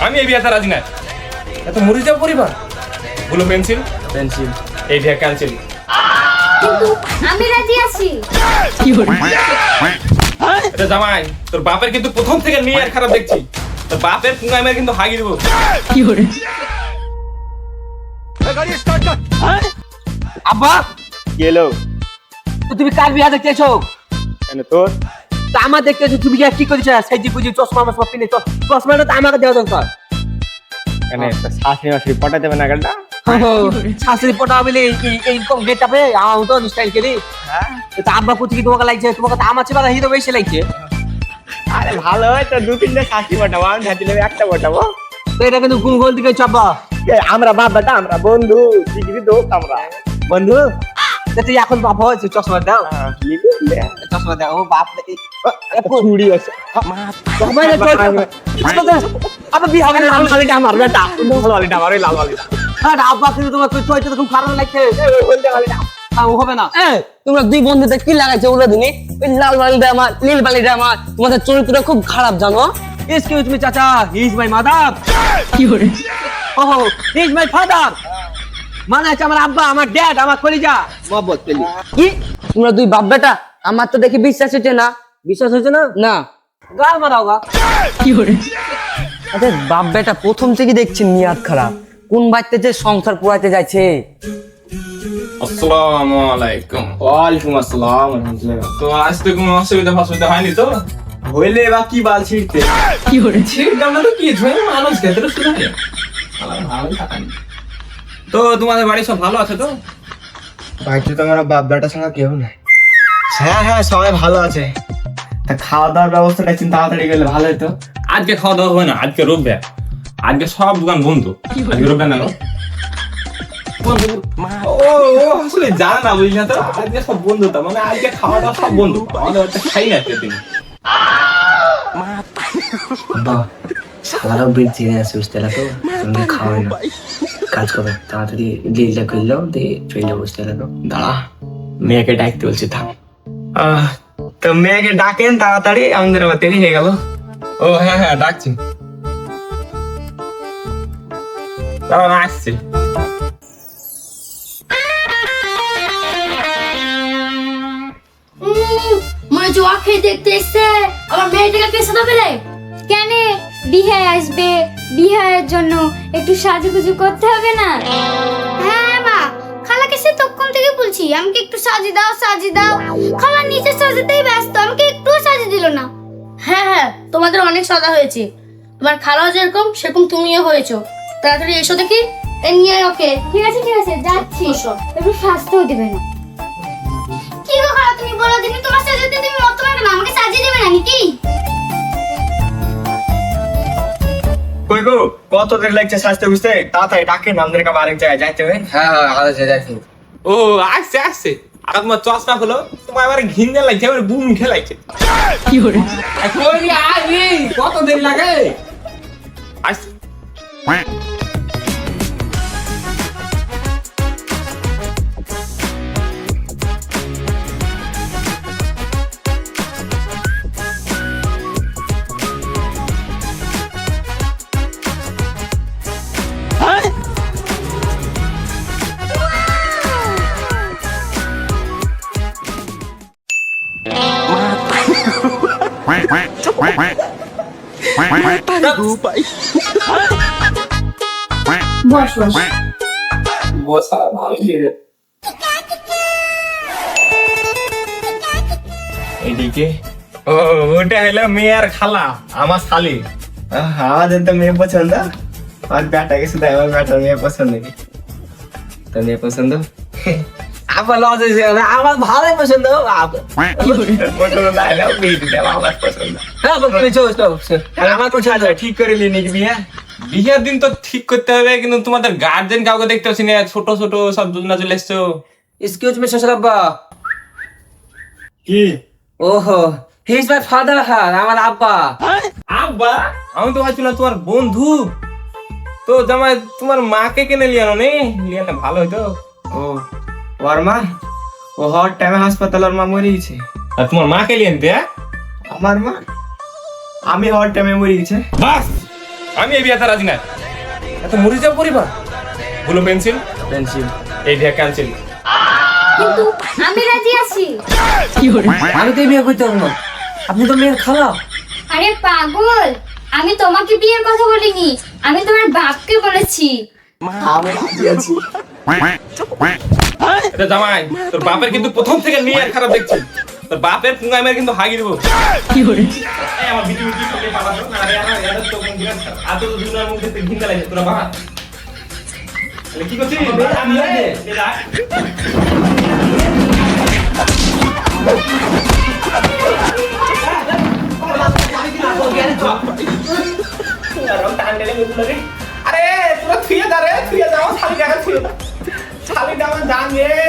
আমি এই বিয়েতে রাজি না। এত মরিজা পরিবার, বলো পেন্সিল পেন্সিল, এই বিয়ে ক্যান্সেল। কিন্তু আমি রাজি আছি। এটা জামাই, তোর বাপের কিন্তু প্রথম থেকে নিয়ে আর খারাপ দেখছি। তোর বাপের পুঙ্গায় মেরে কিন্তু হাগি দেবো। আব্বা গেলো তুমি কার বিয়া দেখতে এসো? কেন তোর? তা আমার দেখতে এসো, তুমি কি করেছো? সাইজি পুজি চশমা মশমা পিনে চশমাটা তো আমাকে দেওয়া দরকার। কেন শাশুড়ি মাসুড়ি পটাতে দেবে না গালটা? শাশুড়ি পটা বলে এই গেটটা পে আমার তো স্টাইল করি। তা আব্বা পুচি কি তোমাকে লাগছে? তোমাকে তো আমার চেয়ে হিরো বেশি লাগছে। আরে ভালো হয় তো, 2-3টা শাশুড়ি পটাবো, আমি ভাবছিলাম একটা পটাবো। তো এটা কিন্তু কোন গোল দিকে চাপা? আমরা বাপ বেটা, আমরা বন্ধু, ডিগ্রি দোস্ত আমরা বন্ধু তুই এখন বাপ হয়েছে, চশমা দাও, কি করলে? চশমা দাও। ও বাপ ছুরি আছে আবার বিয়ে হবে না। লাল বালিটা আমার বেটা, লাল বালিটা আমার, ওই লাল বালিটা। আব্বা কিন্তু তোমার চরিত্র খুব খারাপ লাগছে। বলতে বালিটা হবে না। তোমরা দুই বন্ধুতে কি লাগাইছো ওরা দিনে? ওই লাল বালিটা আমার, নীল বালিটা আমার। তোমাদের চরিত্রটা খুব খারাপ জানো। এক্সকিউজ মি চাচা, হি ইজ মাই মাদার। কি করে? ওহো, হি ইজ মাই ফাদার। মানে আছে আমার আব্বা, আমার ড্যাড, আমার কলিজা মোহাম্মদ পেলি। কি তোমরা দুই বাপ বেটা? আমার তো দেখি বিশ্বাস হচ্ছে না। বিশ্বাস হচ্ছে না? না গাল মারাও গা। কি করে? আরে বাপ বেটা প্রথম থেকে দেখছি নিয়াত খারাপ। কোন বাড়িতে যে সংসার পুরাতে যাচ্ছে। আসসালামু আলাইকুম। ওয়ালাইকুম আসসালাম রাহমাতুল্লাহ। তো আজ তো কোনো অসুবিধা ফসুবিধা হয়নি তো? হইলে বা কি বাল ছিড়তে? কি করে ছিড়তাম না তো কি ধরে মানুষ খেতে তো শুধু হয়। ভালো থাকেন। তো তোমাদের বাড়ি সব ভালো আছে তো? বাড়িতে তো আমার বাপ বেটা ছাড়া কেউ নাই। হ্যাঁ হ্যাঁ, সবাই ভালো আছে। তা খাওয়া দাওয়ার ব্যবস্থাটা একটু তাড়াতাড়ি গেলে ভালো হতো। আজকে খাওয়া দাওয়া হবে না, আজকে রোববার। আজকে সব দোকান বন্ধ। আজকে রোববার না? ও আসলে জানা না, বুঝলি না তো, আজকে সব বন্ধ। তো মানে আজকে খাওয়া দাওয়া সব বন্ধ। আমাদের একটা খাই না আজকে দিন। সালারও বৃদ্ধি আছে বুঝতে লাগো, তুমি খাওয়াই না। কাজ করো তাড়াতাড়ি, ডিলটা করলেও দিয়ে চলে বুঝতে লাগো। দাঁড়া, মেয়েকে ডাকতে বলছি, থাম। তো মেয়েকে ডাকেন তাড়াতাড়ি, আমাদের আবার দেরি হয়ে গেল। ও হ্যাঁ হ্যাঁ, ডাকছি। দাঁড়া না, আসছি। মনে জোয়া খেয়ে দেখতে এসছে, আবার মেয়েটাকে কে সাথে পেলে? কেন বিয়ে আসবে, বিয়ের জন্য একটু সাজুগুজু করতে হবে না? হ্যাঁ মা, খালাকে সে তখন থেকে বলছি আমাকে একটু সাজি দাও, সাজি দাও। খালা নিচে সাজাতেই ব্যস্ত, আমাকে একটু সাজি দিল না। হ্যাঁ হ্যাঁ, তোমাদের অনেক সাজা হয়েছে। তোমার খালাও যেরকম সেরকম তুমিও হয়েছো। তাড়াতাড়ি এসো দেখি, এ নিয়ে ওকে। ঠিক আছে যাচ্ছি। একটু সাজতেও দেবে না। কি গো খালা, তুমি বলো দিনি তোমার সাজাতে তুমি মত তোমাকে না আমাকে সাজিয়ে দেবে না নাকি? কই গো, কত দেরি লাগছে সাজতে বুঝতে? তাড়াতাড়ি ডাকেন, আমাদের আবার আরেক জায়গায় যাইতে হবে। হ্যাঁ হ্যাঁ, আলাদা যাচ্ছি। ও আসছে আসছে। আর তোমার চশমা হলো, তোমার এবার ঘিন্নে লাগছে, এবার বুম খেয়ে লাগছে। কি করে? কত দেরি লাগে? আসছে। বস বস। এদিকে ও ওটা হলো মেয়ের খালা, আমার শালি। আমাদের তো মেয়ে পছন্দ, আর বেটা গেছে তাই আমার বেটার মেয়ে পছন্দ কি? তো মেয়ে পছন্দ আবার লজ হয়েছে, আমার ভালোই পছন্দ। পছন্দ না হলেও বিয়ে দিতে হবে, আমার পছন্দ। হ্যাঁ আমার পছন্দ, ঠিক করে লি নাকি বিয়ে? বিয়ের দিন তো ঠিক করতে হবে, কিন্তু তোমাদের গার্জেন কাউকে দেখতে পাচ্ছি না। ছোট ছোট সব দুজনা চলে এসছো। এক্সকিউজ মি শ্বশুর আব্বা। কি? ওহো, হি ইজ মাই ফাদার। হ্যাঁ, আমার আব্বা। আব্বা, আমি তো ভাবছিলাম তোমার বন্ধু। তো জামাই তোমার মাকে কেনে লিয়ানো নেই? লিয়ানো ভালো হইতো। ও ওর মা, ও হট টাইমে হাসপাতাল, ওর মা মরে গেছে। আর তোমার মাকে লিয়ে আনতে? আমার মা, আমি হট টাইমে মরে গেছে। বাস, আমি এই বিয়েতে রাজি না। এত মরে যাও পরিবার। বলো পেন্সিল, পেন্সিল। এই বিয়ে ক্যান্সেল। কিন্তু আমি রাজি আছি। আমি তো এই বিয়ে করতে পারবো না, আপনি তো মেয়ের খালা। আরে পাগল, আমি তোমাকে বিয়ের কথা বলিনি, আমি তোমার বাপকে বলেছি। আমি রাজি আছি। এটা জামাই, তোর বাপের কিন্তু প্রথম থেকে নিয়ে খারাপ দেখছি। তোর বাপের পুঙ্গা আমি কিন্তু হাগি দেবো। এই আমার ভিডিও ভিডিও সঙ্গে পালাতো না, আরে আমার এত তো কোন বিরাট খারাপ। এত তো দুনার মধ্যে তে ঘিন্না লাগে তোরা বাবা। তাহলে কি করছিস? আমি লাগে এরা আরে তোরা থুয়ে যা রে, থুয়ে যাও, শালি জায়গা থুয়ে যা। শালি জামা জান রে।